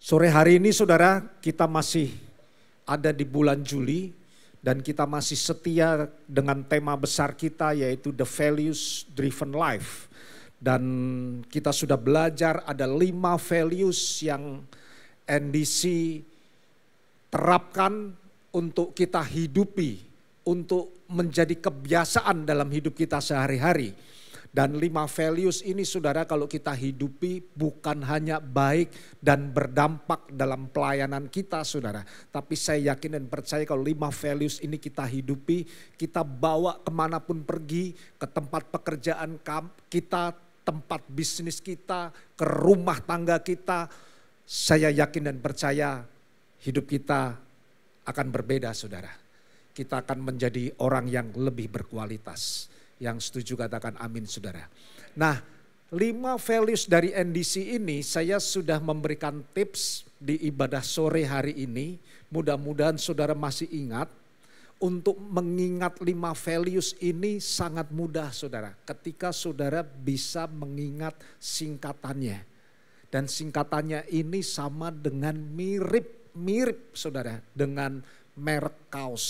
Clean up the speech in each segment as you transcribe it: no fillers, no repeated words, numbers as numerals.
Sore hari ini saudara, kita masih ada di bulan Juli dan kita masih setia dengan tema besar kita yaitu The Values Driven Life. Dan kita sudah belajar ada 5 values yang NDC terapkan untuk kita hidupi, untuk menjadi kebiasaan dalam hidup kita sehari-hari. Dan 5 values ini saudara kalau kita hidupi bukan hanya baik dan berdampak dalam pelayanan kita saudara. Tapi saya yakin dan percaya kalau 5 values ini kita hidupi, kita bawa kemanapun pergi, ke tempat pekerjaan kita, tempat bisnis kita, ke rumah tangga kita. Saya yakin dan percaya hidup kita akan berbeda saudara. Kita akan menjadi orang yang lebih berkualitas. Yang setuju katakan amin saudara. Nah 5 values dari NDC ini saya sudah memberikan tips di ibadah sore hari ini. Mudah-mudahan saudara masih ingat. Untuk mengingat 5 values ini sangat mudah saudara. Ketika saudara bisa mengingat singkatannya. Dan singkatannya ini sama dengan mirip saudara. Dengan merek kaos.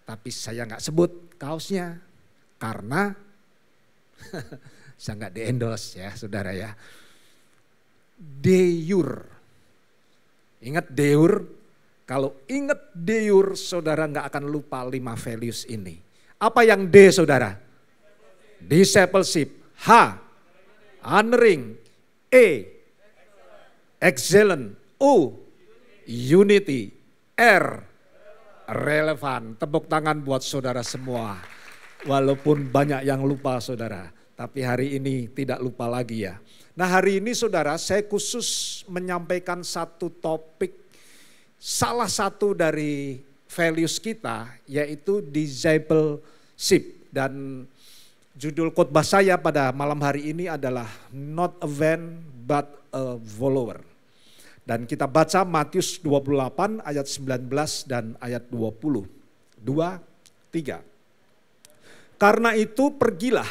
Tapi saya nggak sebut kaosnya. Karena saya nggak di-endorse ya saudara ya. Deur. Ingat deur? Kalau ingat deur saudara nggak akan lupa 5 values ini. Apa yang D saudara? Discipleship. H. Honoring. E. Excellent. U. Unity. R. Relevan. Tepuk tangan buat saudara semua. Walaupun banyak yang lupa saudara, tapi hari ini tidak lupa lagi ya. Nah hari ini saudara saya khusus menyampaikan satu topik, salah satu dari values kita yaitu discipleship. Dan judul khotbah saya pada malam hari ini adalah Not a Fan but a Follower. Dan kita baca Matius 28 ayat 19 dan ayat 20. 2, 3. Karena itu pergilah,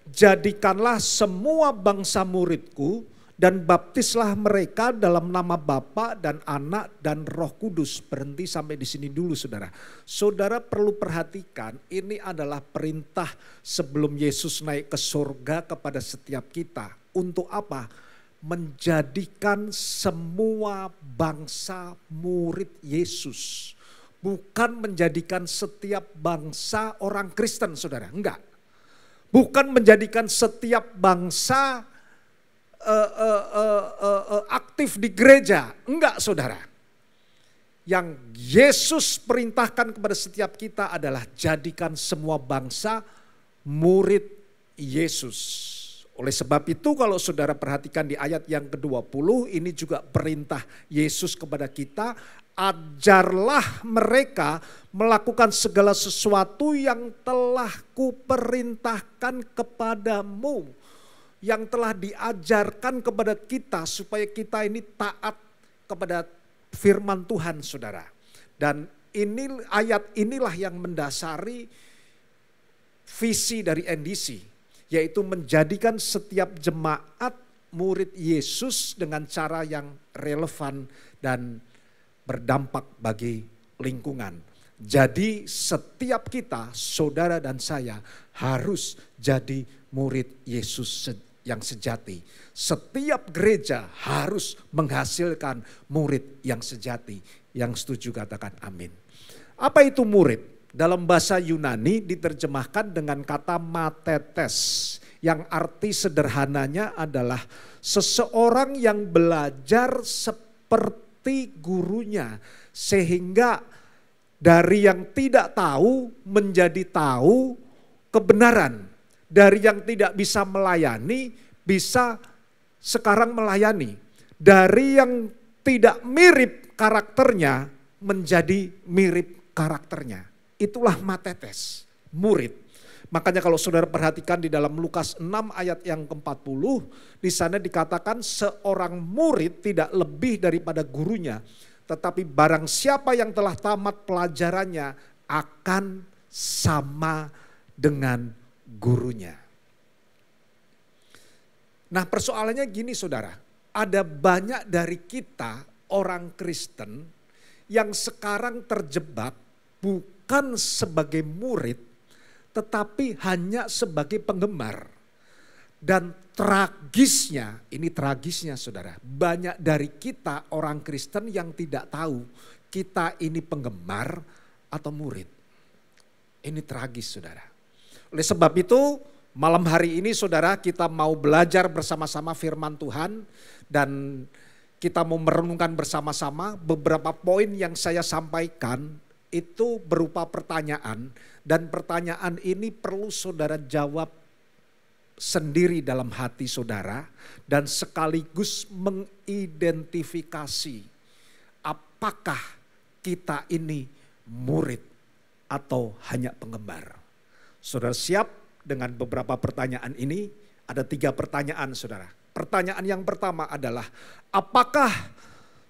jadikanlah semua bangsa muridku dan baptislah mereka dalam nama Bapa dan Anak dan Roh Kudus. Berhenti sampai di sini dulu saudara. Saudara perlu perhatikan ini adalah perintah sebelum Yesus naik ke surga kepada setiap kita. Untuk apa? Menjadikan semua bangsa murid Yesus. Bukan menjadikan setiap bangsa orang Kristen saudara, enggak. Bukan menjadikan setiap bangsa aktif di gereja, enggak saudara. Yang Yesus perintahkan kepada setiap kita adalah jadikan semua bangsa murid Yesus. Oleh sebab itu kalau saudara perhatikan di ayat yang ke-20 ini juga perintah Yesus kepada kita. Ajarlah mereka melakukan segala sesuatu yang telah kuperintahkan kepadamu. Yang telah diajarkan kepada kita supaya kita ini taat kepada firman Tuhan saudara. Dan ayat inilah yang mendasari visi dari NDC. Yaitu menjadikan setiap jemaat murid Yesus dengan cara yang relevan dan berdampak bagi lingkungan. Jadi setiap kita, saudara dan saya harus jadi murid Yesus yang sejati. Setiap gereja harus menghasilkan murid yang sejati. Yang setuju katakan amin. Apa itu murid? Dalam bahasa Yunani diterjemahkan dengan kata matetes. Yang arti sederhananya adalah seseorang yang belajar seperti gurunya, sehingga dari yang tidak tahu menjadi tahu kebenaran, dari yang tidak bisa melayani bisa sekarang melayani, dari yang tidak mirip karakternya menjadi mirip karakternya. Itulah matetes, murid. Makanya kalau saudara perhatikan di dalam Lukas 6 ayat yang ke-40, di sana dikatakan seorang murid tidak lebih daripada gurunya. Tetapi barang siapa yang telah tamat pelajarannya akan sama dengan gurunya. Nah persoalannya gini saudara, ada banyak dari kita orang Kristen yang sekarang terjebak bukan sebagai murid, tetapi hanya sebagai penggemar. Dan tragisnya, ini tragisnya saudara, banyak dari kita orang Kristen yang tidak tahu kita ini penggemar atau murid. Ini tragis saudara. Oleh sebab itu malam hari ini saudara kita mau belajar bersama-sama firman Tuhan. Dan kita mau merenungkan bersama-sama beberapa poin yang saya sampaikan itu berupa pertanyaan. Dan pertanyaan ini perlu saudara jawab sendiri dalam hati saudara dan sekaligus mengidentifikasi apakah kita ini murid atau hanya penggemar. Saudara siap dengan beberapa pertanyaan ini? Ada 3 pertanyaan saudara. Pertanyaan yang pertama adalah apakah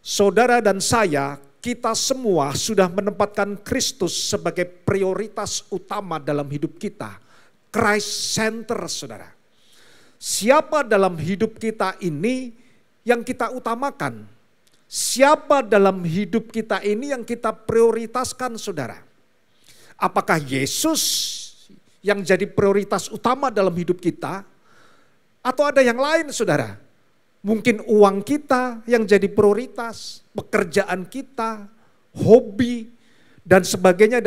saudara dan saya, kita semua sudah menempatkan Kristus sebagai prioritas utama dalam hidup kita? Christ center saudara. Siapa dalam hidup kita ini yang kita utamakan? Siapa dalam hidup kita ini yang kita prioritaskan saudara? Apakah Yesus yang jadi prioritas utama dalam hidup kita? Atau ada yang lain saudara? Mungkin uang kita yang jadi prioritas, pekerjaan kita, hobi, dan sebagainya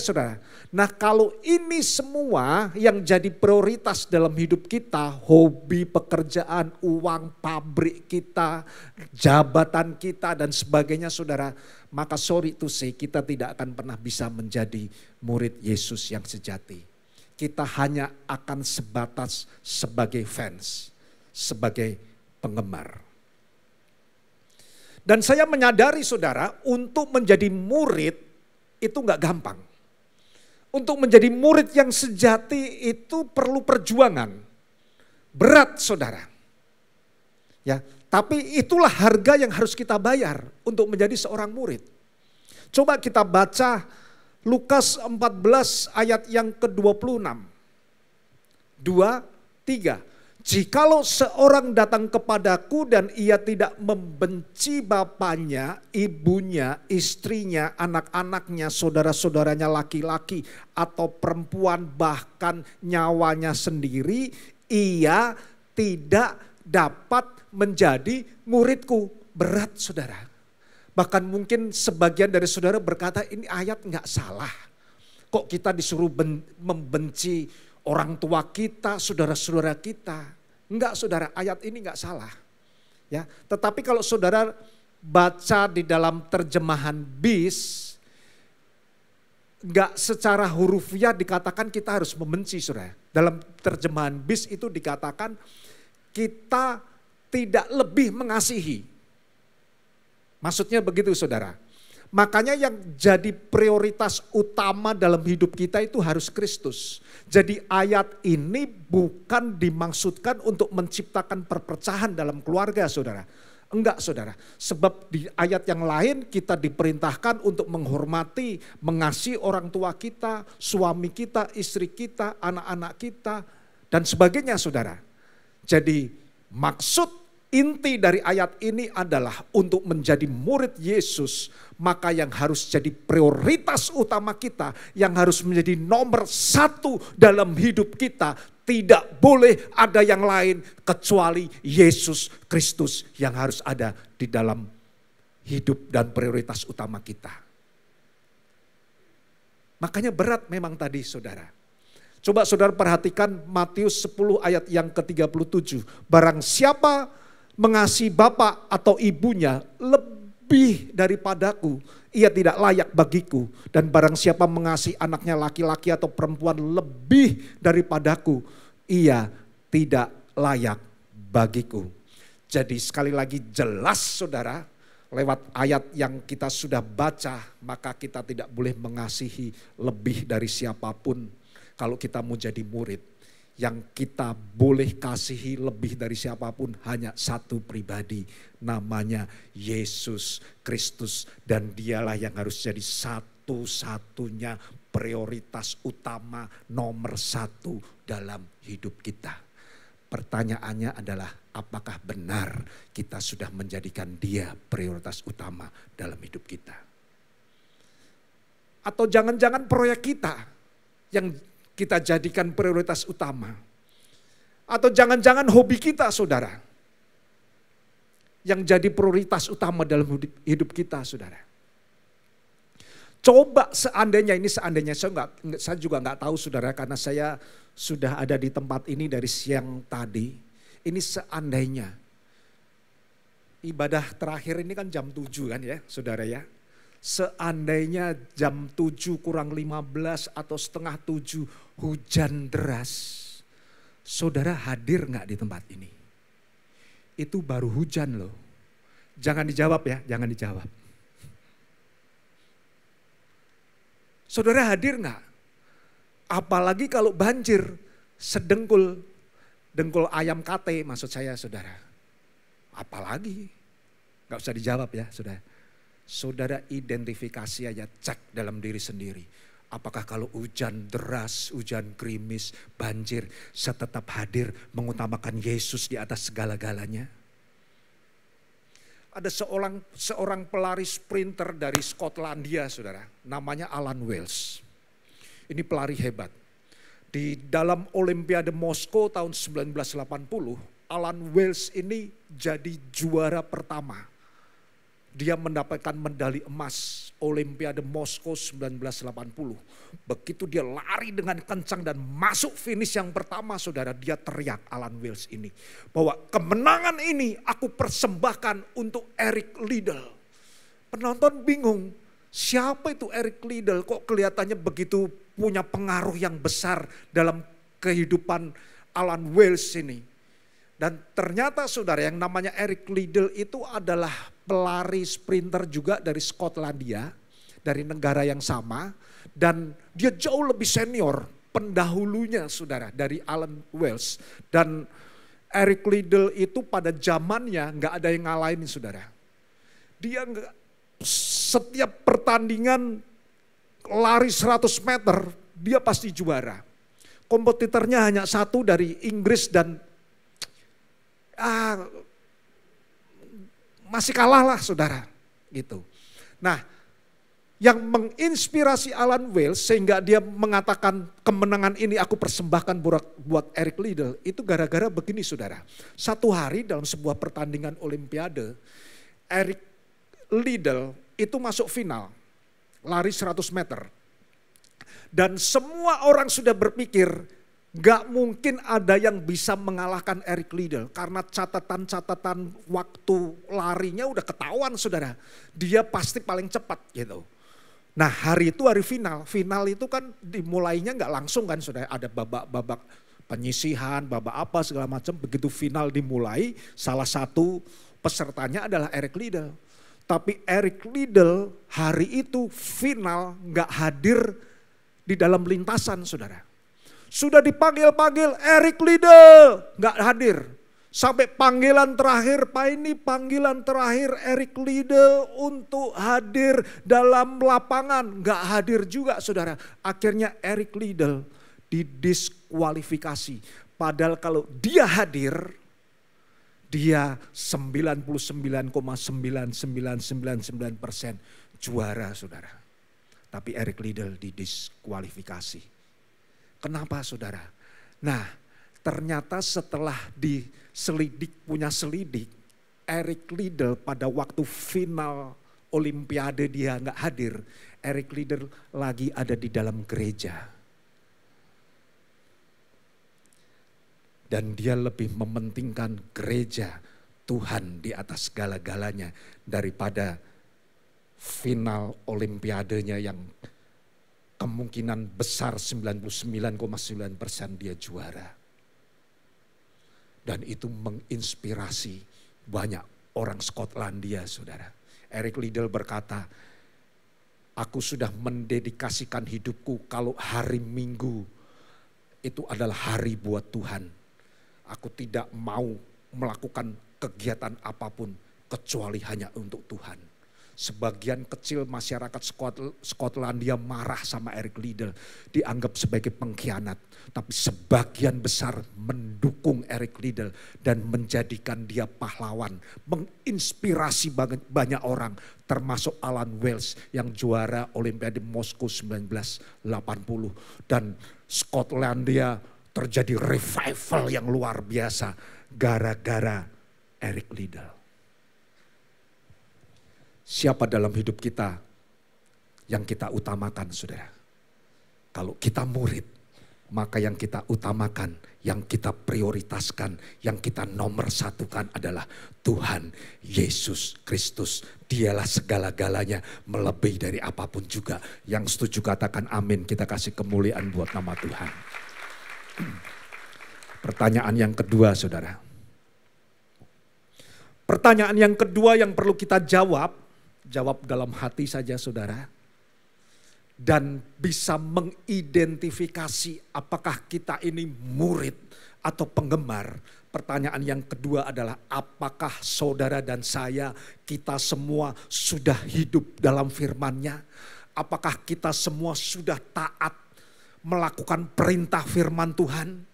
saudara. Nah kalau ini semua yang jadi prioritas dalam hidup kita, hobi, pekerjaan, uang, pabrik kita, jabatan kita dan sebagainya saudara, maka sorry to say kita tidak akan pernah bisa menjadi murid Yesus yang sejati. Kita hanya akan sebatas sebagai fans, sebagai penggemar. Dan saya menyadari saudara, untuk menjadi murid itu gak gampang. Untuk menjadi murid yang sejati itu perlu perjuangan. Berat saudara. Ya, tapi itulah harga yang harus kita bayar untuk menjadi seorang murid. Coba kita baca Lukas 14 ayat yang ke-26. 2, 3. Jikalau seorang datang kepadaku dan ia tidak membenci bapaknya, ibunya, istrinya, anak-anaknya, saudara-saudaranya laki-laki atau perempuan, bahkan nyawanya sendiri, ia tidak dapat menjadi muridku. Berat saudara. Bahkan mungkin sebagian dari saudara berkata ini ayat nggak salah. Kok kita disuruh membenci orang tua kita, saudara-saudara kita. Enggak saudara, ayat ini enggak salah. Ya, tetapi kalau saudara baca di dalam terjemahan BIS, enggak secara hurufiah dikatakan kita harus membenci saudara. Dalam terjemahan BIS itu dikatakan kita tidak lebih mengasihi. Maksudnya begitu saudara. Makanya yang jadi prioritas utama dalam hidup kita itu harus Kristus. Jadi ayat ini bukan dimaksudkan untuk menciptakan perpecahan dalam keluarga saudara. Enggak saudara, sebab di ayat yang lain kita diperintahkan untuk menghormati, mengasihi orang tua kita, suami kita, istri kita, anak-anak kita, dan sebagainya saudara. Jadi maksud inti dari ayat ini adalah untuk menjadi murid Yesus, maka yang harus jadi prioritas utama kita, yang harus menjadi nomor 1 dalam hidup kita, tidak boleh ada yang lain kecuali Yesus Kristus yang harus ada di dalam hidup dan prioritas utama kita. Makanya berat memang tadi saudara. Coba saudara perhatikan Matius 10 ayat yang ke-37. Barang siapa mengasihi bapak atau ibunya lebih daripadaku, ia tidak layak bagiku. Dan barang siapa mengasihi anaknya laki-laki atau perempuan lebih daripadaku, ia tidak layak bagiku. Jadi sekali lagi jelas saudara, lewat ayat yang kita sudah baca, maka kita tidak boleh mengasihi lebih dari siapapun kalau kita mau jadi murid. Yang kita boleh kasihi lebih dari siapapun hanya satu pribadi, namanya Yesus Kristus. Dan dialah yang harus jadi satu-satunya prioritas utama nomor 1 dalam hidup kita. Pertanyaannya adalah apakah benar kita sudah menjadikan dia prioritas utama dalam hidup kita? Atau jangan-jangan proyek kita yang kita jadikan prioritas utama? Atau jangan-jangan hobi kita, saudara, yang jadi prioritas utama dalam hidup kita, saudara? Coba seandainya, ini seandainya, saya juga nggak tahu saudara, karena saya sudah ada di tempat ini dari siang tadi. Ini seandainya, ibadah terakhir ini kan jam 7 kan ya saudara ya. Seandainya jam 7 kurang 15 atau setengah 7 hujan deras. Saudara hadir nggak di tempat ini? Itu baru hujan loh. Jangan dijawab ya, jangan dijawab. Saudara hadir nggak? Apalagi kalau banjir, sedengkul, dengkul ayam kate maksud saya saudara. Apalagi, gak usah dijawab ya saudara. Saudara identifikasi aja, cek dalam diri sendiri. Apakah kalau hujan deras, hujan gerimis, banjir, saya tetap hadir mengutamakan Yesus di atas segala-galanya? Ada seorang pelari sprinter dari Skotlandia saudara, namanya Alan Wells. Ini pelari hebat. Di dalam Olimpiade Moskow tahun 1980, Alan Wells ini jadi juara pertama. Dia mendapatkan medali emas Olimpiade Moskow 1980. Begitu dia lari dengan kencang dan masuk finish yang pertama saudara, dia teriak Alan Wells ini. Bahwa kemenangan ini aku persembahkan untuk Eric Liddell. Penonton bingung, siapa itu Eric Liddell? Kok kelihatannya begitu punya pengaruh yang besar dalam kehidupan Alan Wells ini. Dan ternyata saudara yang namanya Eric Liddell itu adalah pelari sprinter juga dari Skotlandia, dari negara yang sama. Dan dia jauh lebih senior pendahulunya saudara dari Alan Wells. Dan Eric Liddell itu pada zamannya nggak ada yang ngalahin saudara. Dia setiap pertandingan lari 100 meter, dia pasti juara. Kompetitornya hanya satu dari Inggris dan masih kalah lah saudara. Gitu. Nah, yang menginspirasi Alan Wells sehingga dia mengatakan kemenangan ini aku persembahkan buat Eric Liddell, itu gara-gara begini saudara. Satu hari dalam sebuah pertandingan Olimpiade, Eric Liddell itu masuk final. Lari 100 meter. Dan semua orang sudah berpikir gak mungkin ada yang bisa mengalahkan Eric Liddell. Karena catatan-catatan waktu larinya udah ketahuan saudara. Dia pasti paling cepat gitu. Nah hari itu hari final. Final itu kan dimulainya gak langsung kan saudara. Ada babak-babak penyisihan, babak apa segala macam. Begitu final dimulai, salah satu pesertanya adalah Eric Liddell. Tapi Eric Liddell hari itu final gak hadir di dalam lintasan saudara. Sudah dipanggil-panggil Eric Liddell gak hadir. Sampai panggilan terakhir, Pak ini panggilan terakhir Eric Liddell untuk hadir dalam lapangan. Gak hadir juga saudara. Akhirnya Eric Liddell didiskualifikasi. Padahal kalau dia hadir, dia 99,9999% juara saudara. Tapi Eric Liddell didiskualifikasi. Kenapa saudara? Nah ternyata setelah punya selidik. Eric Liddell pada waktu final Olimpiade dia gak hadir. Eric Liddell lagi ada di dalam gereja. Dan dia lebih mementingkan gereja Tuhan di atas segala-galanya daripada final Olimpiadenya yang kemungkinan besar 99,9% dia juara. Dan itu menginspirasi banyak orang Skotlandia saudara. Eric Liddell berkata, aku sudah mendedikasikan hidupku kalau hari Minggu itu adalah hari buat Tuhan. Aku tidak mau melakukan kegiatan apapun kecuali hanya untuk Tuhan. Sebagian kecil masyarakat Skotlandia marah sama Eric Liddell, dianggap sebagai pengkhianat. Tapi sebagian besar mendukung Eric Liddell dan menjadikan dia pahlawan. Menginspirasi banyak orang, termasuk Alan Wells yang juara Olimpiade Moskow 1980. Dan Skotlandia terjadi revival yang luar biasa gara-gara Eric Liddell. Siapa dalam hidup kita yang kita utamakan, saudara? Kalau kita murid, maka yang kita utamakan, yang kita prioritaskan, yang kita nomor satukan adalah Tuhan Yesus Kristus. Dialah segala-galanya, melebihi dari apapun juga. Yang setuju katakan amin, kita kasih kemuliaan buat nama Tuhan. Pertanyaan yang kedua, saudara. Pertanyaan yang kedua yang perlu kita jawab dalam hati saja, saudara. Dan bisa mengidentifikasi apakah kita ini murid atau penggemar. Pertanyaan yang kedua adalah apakah saudara dan saya, kita semua sudah hidup dalam firman-Nya? Apakah kita semua sudah taat melakukan perintah firman Tuhan?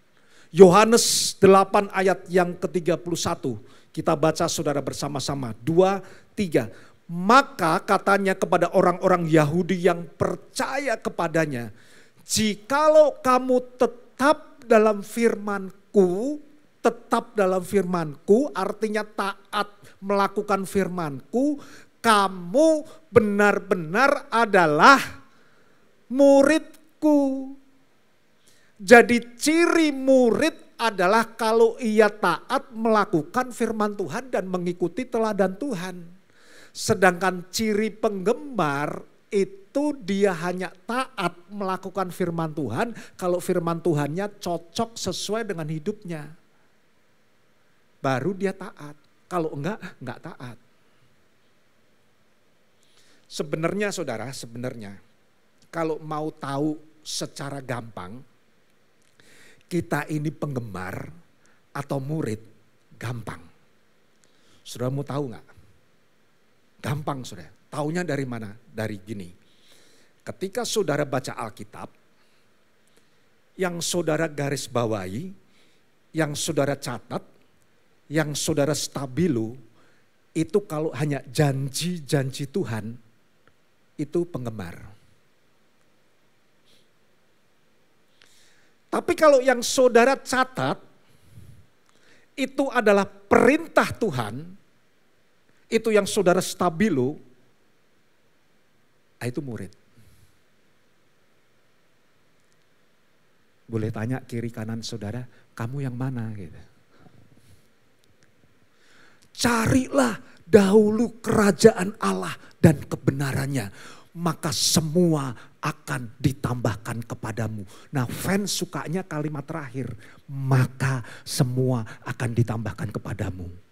Yohanes 8 ayat yang ke-31. Kita baca saudara bersama-sama. 2, 3. Maka katanya kepada orang-orang Yahudi yang percaya kepadanya, jikalau kamu tetap dalam firman-Ku, artinya taat melakukan firman-Ku, kamu benar-benar adalah murid-Ku. Jadi ciri murid adalah kalau ia taat melakukan firman Tuhan dan mengikuti teladan Tuhan. Sedangkan ciri penggemar itu dia hanya taat melakukan firman Tuhan kalau firman Tuhannya cocok sesuai dengan hidupnya. Baru dia taat. Kalau enggak taat. Sebenarnya saudara, kalau mau tahu secara gampang, kita ini penggemar atau murid, gampang. Saudara mau tahu enggak? Gampang saudara, taunya dari mana? Dari gini, ketika saudara baca Alkitab, yang saudara garis bawahi, yang saudara catat, yang saudara stabilo, itu kalau hanya janji-janji Tuhan, itu penggemar. Tapi kalau yang saudara catat, itu adalah perintah Tuhan, itu yang saudara stabilo, itu murid. Boleh tanya kiri kanan saudara, kamu yang mana? Gitu. Carilah dahulu kerajaan Allah dan kebenarannya, maka semua akan ditambahkan kepadamu. Nah, fans sukanya kalimat terakhir, maka semua akan ditambahkan kepadamu.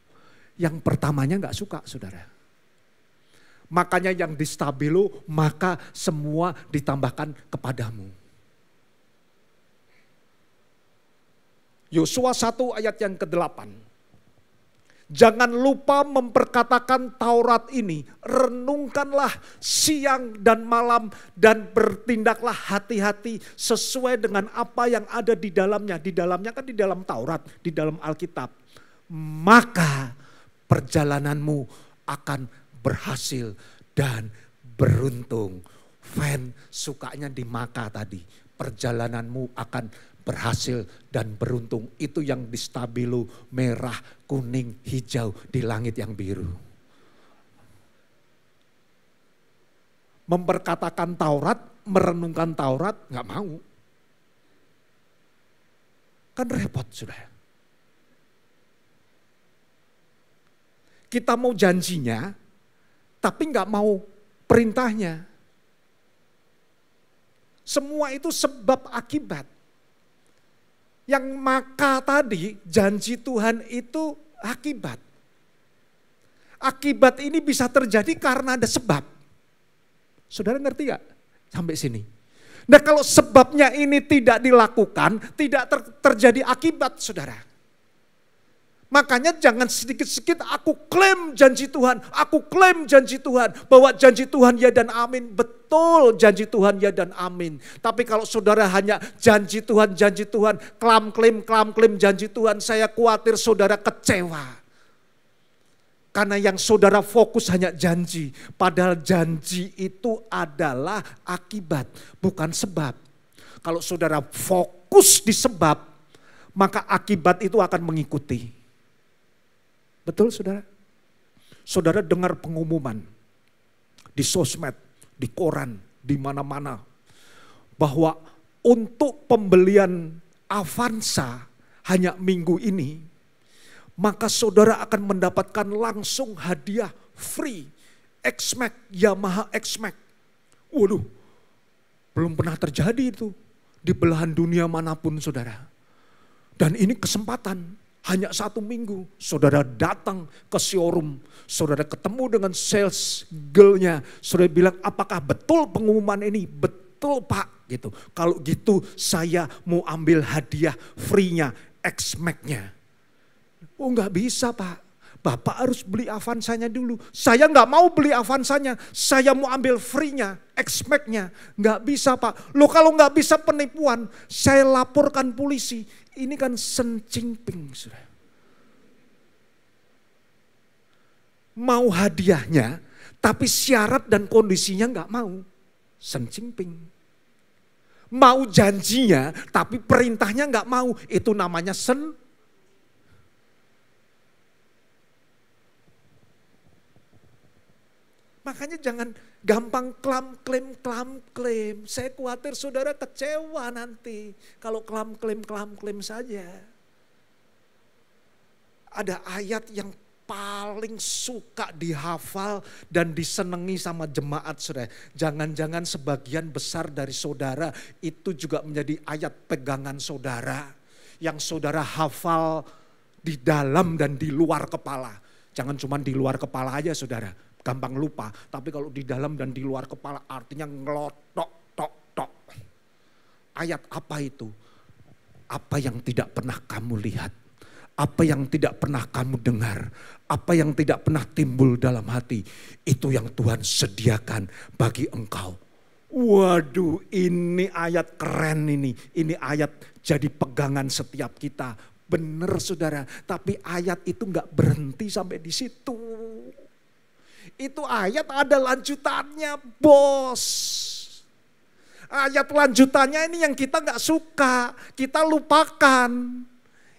Yang pertamanya gak suka saudara. Makanya yang di stabilo, maka semua ditambahkan kepadamu. Yosua 1 ayat yang ke-8. Jangan lupa memperkatakan Taurat ini, renungkanlah siang dan malam dan bertindaklah hati-hati sesuai dengan apa yang ada di dalamnya. Di dalamnya kan di dalam Taurat, di dalam Alkitab. Maka perjalananmu akan berhasil dan beruntung. Fan sukanya di maka tadi. Perjalananmu akan berhasil dan beruntung. Itu yang di stabilo merah, kuning, hijau di langit yang biru. Memperkatakan Taurat, merenungkan Taurat, gak mau. Kan repot sudah. Kita mau janjinya, tapi gak mau perintahnya. Semua itu sebab akibat. Yang maka tadi janji Tuhan itu akibat. Akibat ini bisa terjadi karena ada sebab. Saudara ngerti gak sampai sini? Nah kalau sebabnya ini tidak dilakukan, tidak terjadi akibat saudara. Makanya jangan sedikit-sedikit aku klaim janji Tuhan. Aku klaim janji Tuhan. Bahwa janji Tuhan ya dan amin. Betul janji Tuhan ya dan amin. Tapi kalau saudara hanya janji Tuhan, klaim janji Tuhan. Saya khawatir saudara kecewa. Karena yang saudara fokus hanya janji. Padahal janji itu adalah akibat, bukan sebab. Kalau saudara fokus di sebab, maka akibat itu akan mengikuti. Betul saudara? Saudara dengar pengumuman di sosmed, di koran, di mana-mana. Bahwa untuk pembelian Avanza hanya minggu ini, maka saudara akan mendapatkan langsung hadiah free. X-Max, Yamaha X-Max. Waduh, belum pernah terjadi itu di belahan dunia manapun saudara. Dan ini kesempatan. Hanya 1 minggu, saudara datang ke showroom, saudara ketemu dengan sales girl-nya, saudara bilang apakah betul pengumuman ini? Betul Pak, gitu. Kalau gitu saya mau ambil hadiah free-nya, X-Max-nya. Oh nggak bisa Pak, Bapak harus beli Avanza-nya dulu. Saya nggak mau beli Avanza-nya, saya mau ambil free-nya, X-Max-nya. Nggak bisa Pak, loh kalau nggak bisa penipuan, saya laporkan polisi. Ini kan sencingping, saudara. Mau hadiahnya, tapi syarat dan kondisinya nggak mau. Sencingping. Mau janjinya, tapi perintahnya nggak mau. Itu namanya Makanya jangan gampang klaim. Saya khawatir saudara kecewa nanti kalau klaim saja. Ada ayat yang paling suka dihafal dan disenangi sama jemaat saudara. Jangan-jangan sebagian besar dari saudara itu juga menjadi ayat pegangan saudara. Yang saudara hafal di dalam dan di luar kepala. Jangan cuma di luar kepala aja saudara. Gampang lupa, tapi kalau di dalam dan di luar kepala artinya ngelotok, tok. Ayat apa itu? Apa yang tidak pernah kamu lihat, apa yang tidak pernah kamu dengar, apa yang tidak pernah timbul dalam hati, itu yang Tuhan sediakan bagi engkau. Waduh, ini ayat keren ini ayat jadi pegangan setiap kita. Benar saudara, tapi ayat itu gak berhenti sampai di situ. Itu ayat ada lanjutannya bos. Ayat lanjutannya ini yang kita gak suka, kita lupakan.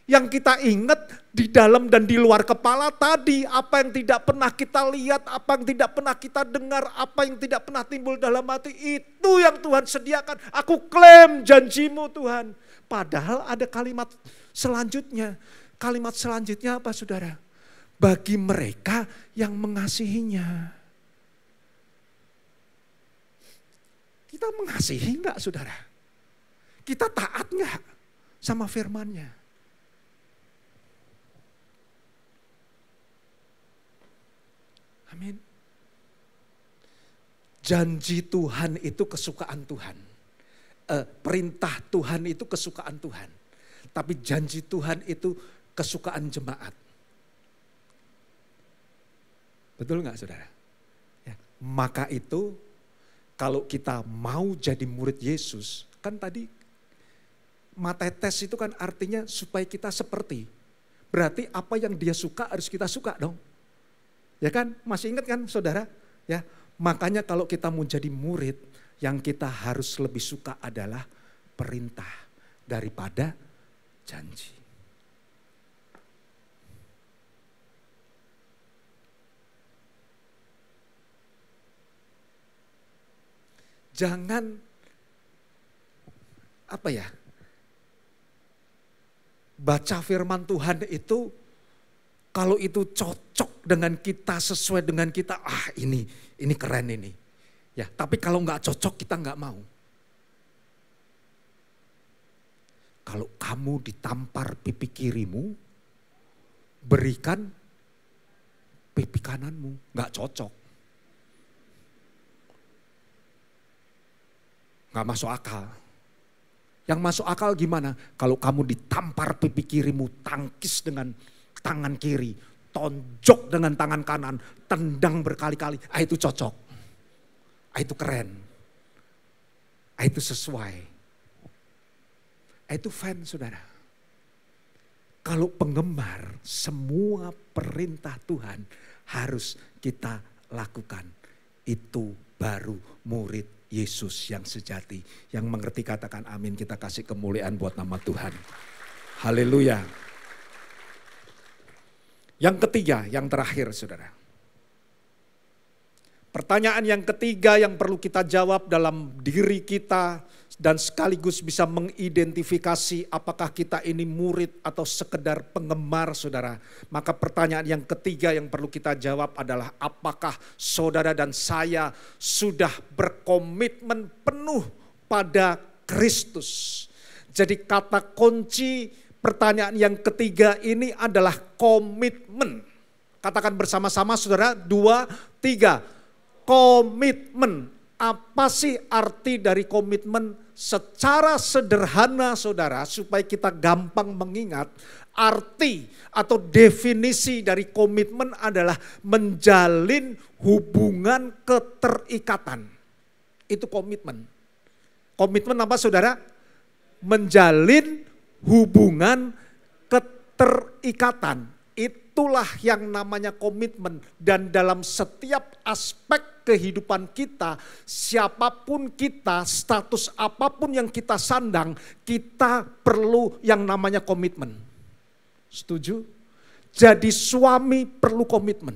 Yang kita ingat di dalam dan di luar kepala tadi, apa yang tidak pernah kita lihat, apa yang tidak pernah kita dengar, apa yang tidak pernah timbul dalam hati, itu yang Tuhan sediakan. Aku klaim janjimu Tuhan. Padahal ada kalimat selanjutnya. Kalimat selanjutnya apa saudara? Bagi mereka yang mengasihinya. Kita mengasihi enggak saudara? Kita taat enggak sama firman-Nya? Amin. Janji Tuhan itu kesukaan Tuhan. Perintah Tuhan itu kesukaan Tuhan. Tapi janji Tuhan itu kesukaan jemaat. Betul nggak saudara? Ya, maka itu kalau kita mau jadi murid Yesus, kan tadi matetes itu kan artinya supaya kita seperti. Berarti apa yang dia suka harus kita suka dong. Ya kan? Masih ingat kan saudara? Ya, makanya kalau kita mau jadi murid, yang kita harus lebih suka adalah perintah daripada janji. Jangan baca firman Tuhan itu kalau itu cocok dengan kita, sesuai dengan kita, ini keren ini. Ya, tapi kalau nggak cocok kita nggak mau. Kalau kamu ditampar pipi kirimu, berikan pipi kananmu, nggak cocok. Nggak masuk akal. Yang masuk akal gimana? Kalau kamu ditampar pipi kirimu, tangkis dengan tangan kiri, tonjok dengan tangan kanan, tendang berkali-kali. Itu cocok. Itu keren. Itu sesuai. Itu fans, saudara. Kalau penggemar, semua perintah Tuhan harus kita lakukan. Itu baru murid Yesus yang sejati. Yang mengerti katakan amin, kita kasih kemuliaan buat nama Tuhan. Haleluya. Yang ketiga, yang terakhir saudara. Pertanyaan yang ketiga yang perlu kita jawab dalam diri kita dan sekaligus bisa mengidentifikasi apakah kita ini murid atau sekedar penggemar saudara. Maka pertanyaan yang ketiga yang perlu kita jawab adalah apakah saudara dan saya sudah berkomitmen penuh pada Kristus. Jadi kata kunci pertanyaan yang ketiga ini adalah komitmen. Katakan bersama-sama saudara, 2, 3. Komitmen. Apa sih arti dari komitmen? Secara sederhana saudara, supaya kita gampang mengingat, arti atau definisi dari komitmen adalah menjalin hubungan keterikatan. Itu komitmen. Komitmen apa saudara? Menjalin hubungan keterikatan. Itulah yang namanya komitmen. Dan dalam setiap aspek kehidupan kita, siapapun kita, status apapun yang kita sandang, kita perlu yang namanya komitmen. Setuju? Jadi suami perlu komitmen.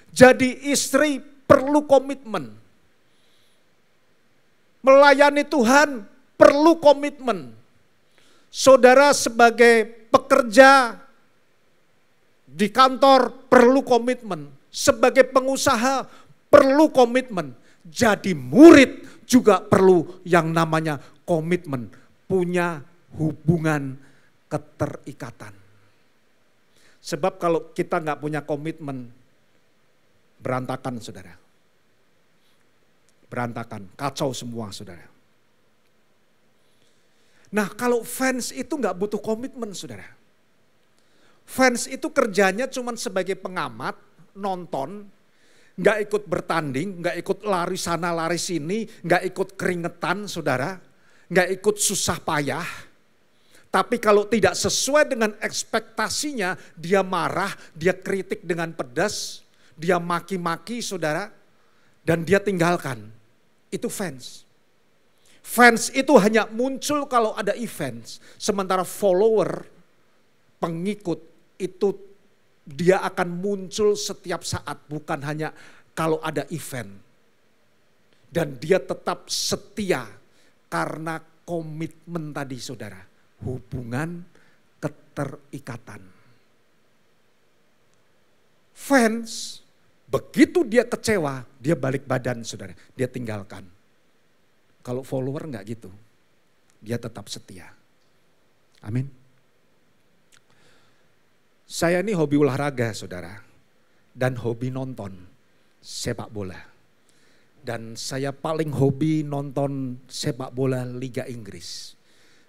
Jadi istri perlu komitmen. Melayani Tuhan perlu komitmen. Saudara sebagai pekerja di kantor perlu komitmen. Sebagai pengusaha perlu komitmen. Jadi murid juga perlu yang namanya komitmen. Punya hubungan keterikatan. Sebab kalau kita nggak punya komitmen, berantakan saudara. Berantakan, kacau semua saudara. Nah kalau fans itu nggak butuh komitmen saudara. Fans itu kerjanya cuma sebagai pengamat, nonton, nggak ikut bertanding, nggak ikut lari sana lari sini, nggak ikut keringetan saudara, nggak ikut susah payah. Tapi kalau tidak sesuai dengan ekspektasinya, dia marah, dia kritik dengan pedas, dia maki-maki saudara, dan dia tinggalkan. Itu fans. Fans itu hanya muncul kalau ada events, sementara follower, pengikut, itu dia akan muncul setiap saat, bukan hanya kalau ada event. Dan dia tetap setia karena komitmen tadi saudara, hubungan keterikatan. Fans, begitu dia kecewa, dia balik badan saudara, dia tinggalkan. Kalau follower enggak gitu, dia tetap setia. Amin. Saya ini hobi olahraga saudara, dan hobi nonton sepak bola. Dan saya paling hobi nonton sepak bola Liga Inggris.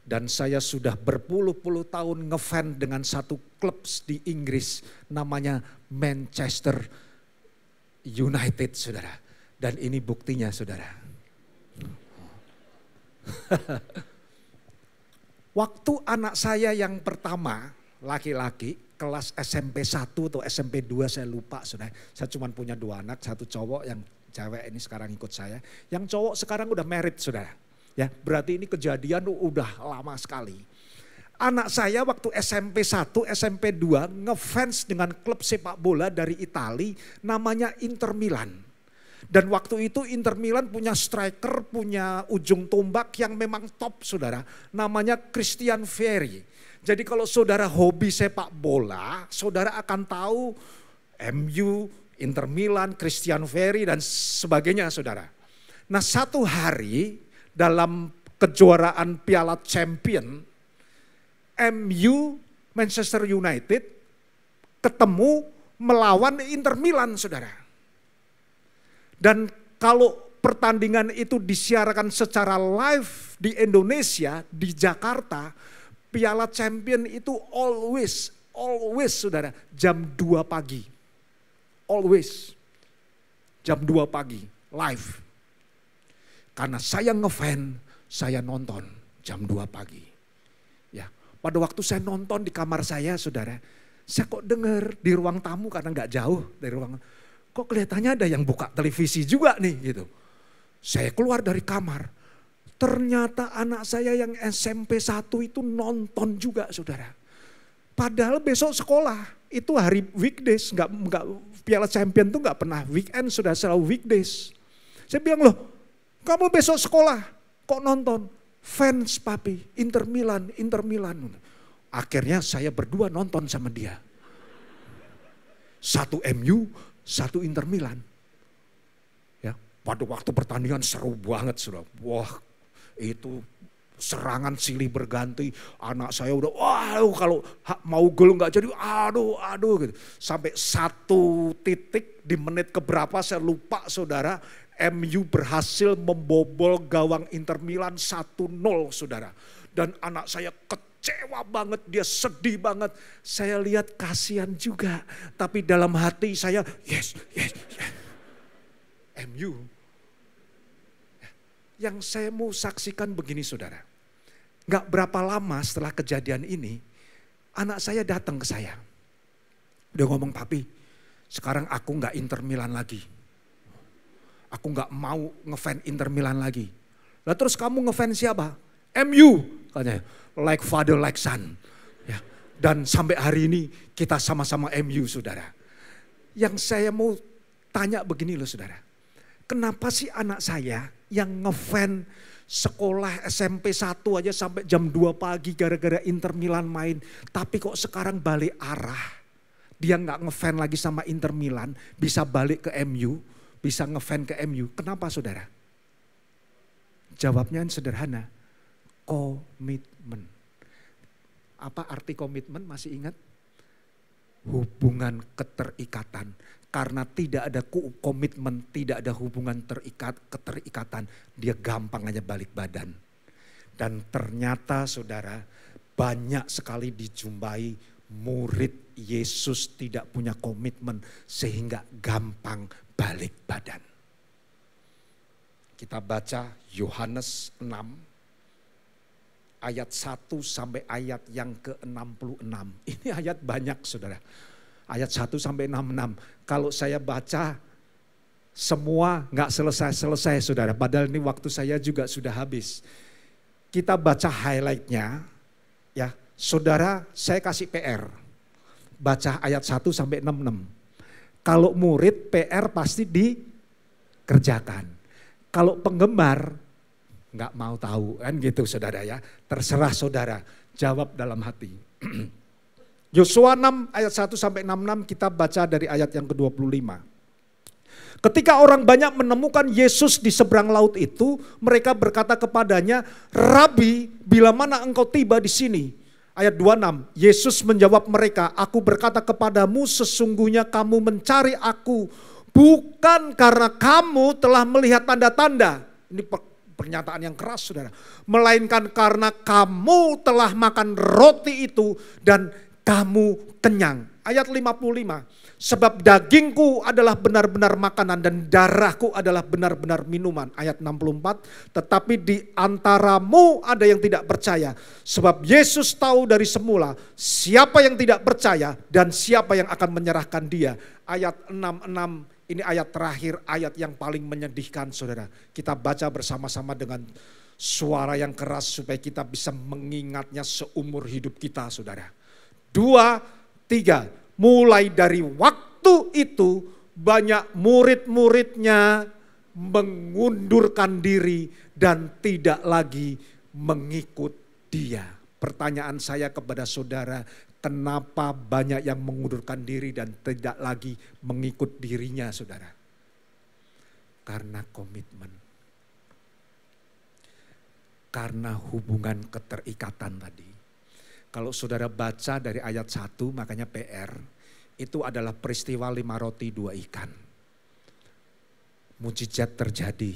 Dan saya sudah berpuluh-puluh tahun ngefans dengan satu klub di Inggris namanya Manchester United saudara. Dan ini buktinya saudara. Waktu anak saya yang pertama, laki-laki, kelas SMP 1 atau SMP 2 saya lupa saudara. Saya cuma punya 2 anak, satu cowok, yang cewek ini sekarang ikut saya. Yang cowok sekarang udah married saudara. Ya, berarti ini kejadian udah lama sekali. Anak saya waktu SMP 1, SMP 2 ngefans dengan klub sepak bola dari Italia namanya Inter Milan. Dan waktu itu Inter Milan punya striker, punya ujung tombak yang memang top saudara. Namanya Christian Vieri. Jadi kalau saudara hobi sepak bola, saudara akan tahu MU, Inter Milan, Christian Vieri dan sebagainya saudara. Nah satu hari dalam kejuaraan Piala Champion, MU, Manchester United ketemu melawan Inter Milan saudara. Dan kalau pertandingan itu disiarkan secara live di Indonesia, di Jakarta, Piala Champion itu always always saudara, jam 2 pagi. Always. Jam 2 pagi, live. Karena saya ngefan, saya nonton jam 2 pagi. Ya, pada waktu saya nonton di kamar saya, saudara, saya kok dengar di ruang tamu karena nggak jauh dari ruang, kok kelihatannya ada yang buka televisi juga nih gitu. Saya keluar dari kamar, ternyata anak saya yang SMP 1 itu nonton juga, saudara. Padahal besok sekolah, itu hari weekdays, nggak Piala Champion tuh nggak pernah weekend, sudah selalu weekdays. Saya bilang, loh, kamu besok sekolah, kok nonton? Fans papi, Inter Milan, Inter Milan. Akhirnya saya berdua nonton sama dia. 1 MU, 1 Inter Milan. Ya, pada waktu pertandingan seru banget, sudah. Wah, itu serangan silih berganti. Anak saya udah, wah, kalau mau gol nggak jadi, aduh gitu. Sampai 1 titik di menit keberapa saya lupa, saudara. MU berhasil membobol gawang Inter Milan 1-0, saudara. Dan anak saya kecewa banget, dia sedih banget. Saya lihat kasihan juga. Tapi dalam hati saya, yes. MU. Yang saya mau saksikan begini, saudara. Gak berapa lama setelah kejadian ini, anak saya datang ke saya. Dia ngomong, papi, sekarang aku gak Inter Milan lagi. Aku gak mau ngefan Inter Milan lagi. Lah terus kamu ngefan siapa? MU. Katanya, like father like son. Ya. Dan sampai hari ini kita sama-sama MU, saudara. Yang saya mau tanya begini loh, saudara. Kenapa sih anak saya yang ngefan sekolah SMP 1 aja sampai jam 2 pagi gara-gara Inter Milan main. Tapi kok sekarang balik arah. Dia gak ngefan lagi sama Inter Milan, bisa balik ke MU. Bisa ngefan ke MU. Kenapa, saudara? Jawabnya sederhana. Komitmen. Apa arti komitmen? Masih ingat? Hubungan keterikatan. Karena tidak ada komitmen, tidak ada hubungan keterikatan. Dia gampang aja balik badan. Dan ternyata, saudara, banyak sekali dijumpai murid Yesus tidak punya komitmen sehingga gampang balik badan. Kita baca Yohanes 6 ayat 1 sampai ayat yang ke-66. Ini ayat banyak, saudara. Ayat 1 sampai 66. Kalau saya baca semua nggak selesai-selesai, saudara. Padahal ini waktu saya juga sudah habis. Kita baca highlightnya, ya. Saudara, saya kasih PR. Baca ayat 1 sampai 66. Kalau murid PR pasti dikerjakan. Kalau penggemar nggak mau tahu, kan gitu, saudara ya. Terserah saudara, jawab dalam hati. Yosua 6 ayat 1 sampai 66 kita baca dari ayat yang ke-25. Ketika orang banyak menemukan Yesus di seberang laut itu, mereka berkata kepadanya, Rabi, bila mana engkau tiba di sini? Ayat 26, Yesus menjawab mereka, aku berkata kepadamu sesungguhnya kamu mencari aku bukan karena kamu telah melihat tanda-tanda. Ini pernyataan yang keras, saudara. Melainkan karena kamu telah makan roti itu dan kamu kenyang. Ayat 55, sebab dagingku adalah benar-benar makanan dan darahku adalah benar-benar minuman. Ayat 64, tetapi di antaramu ada yang tidak percaya. Sebab Yesus tahu dari semula siapa yang tidak percaya dan siapa yang akan menyerahkan dia. Ayat 66, ini ayat terakhir, ayat yang paling menyedihkan, saudara. Kita baca bersama-sama dengan suara yang keras supaya kita bisa mengingatnya seumur hidup kita, saudara. 2, 3. Mulai dari waktu itu banyak murid-muridnya mengundurkan diri dan tidak lagi mengikut dia. Pertanyaan saya kepada saudara, kenapa banyak yang mengundurkan diri dan tidak lagi mengikut dirinya, saudara? Karena komitmen. Karena hubungan keterikatan tadi. Kalau saudara baca dari ayat 1, makanya PR, itu adalah peristiwa 5 roti 2 ikan. Mujizat terjadi.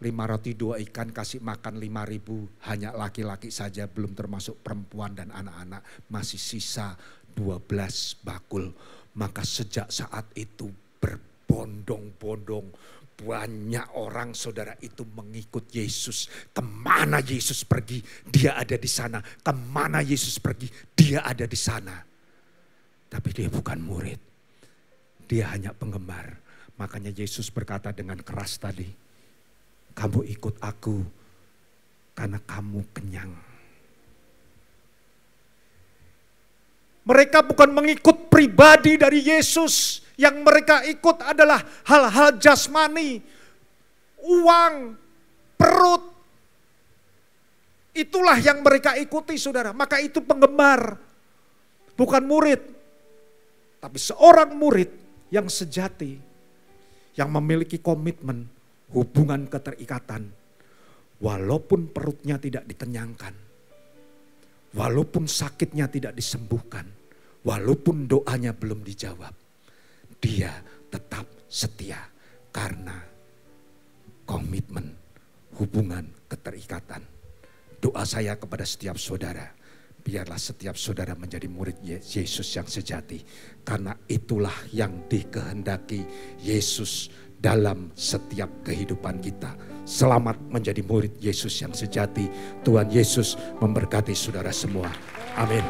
5 roti 2 ikan kasih makan 5.000, hanya laki-laki saja, belum termasuk perempuan dan anak-anak. Masih sisa 12 bakul. Maka sejak saat itu berbondong-bondong banyak orang saudara itu mengikut Yesus. Kemana Yesus pergi, dia ada di sana. Kemana Yesus pergi, dia ada di sana. Tapi dia bukan murid. Dia hanya penggemar. Makanya Yesus berkata dengan keras tadi, kamu ikut aku karena kamu kenyang. Mereka bukan mengikut pribadi dari Yesus. Yang mereka ikut adalah hal-hal jasmani, uang, perut. Itulah yang mereka ikuti saudara. Maka itu penggemar, bukan murid. Tapi seorang murid yang sejati, yang memiliki komitmen, hubungan keterikatan. Walaupun perutnya tidak dikenyangkan, walaupun sakitnya tidak disembuhkan, walaupun doanya belum dijawab, dia tetap setia karena komitmen, hubungan, keterikatan. Doa saya kepada setiap saudara, biarlah setiap saudara menjadi murid Yesus yang sejati. Karena itulah yang dikehendaki Yesus dalam setiap kehidupan kita. Selamat menjadi murid Yesus yang sejati. Tuhan Yesus memberkati saudara semua. Amin.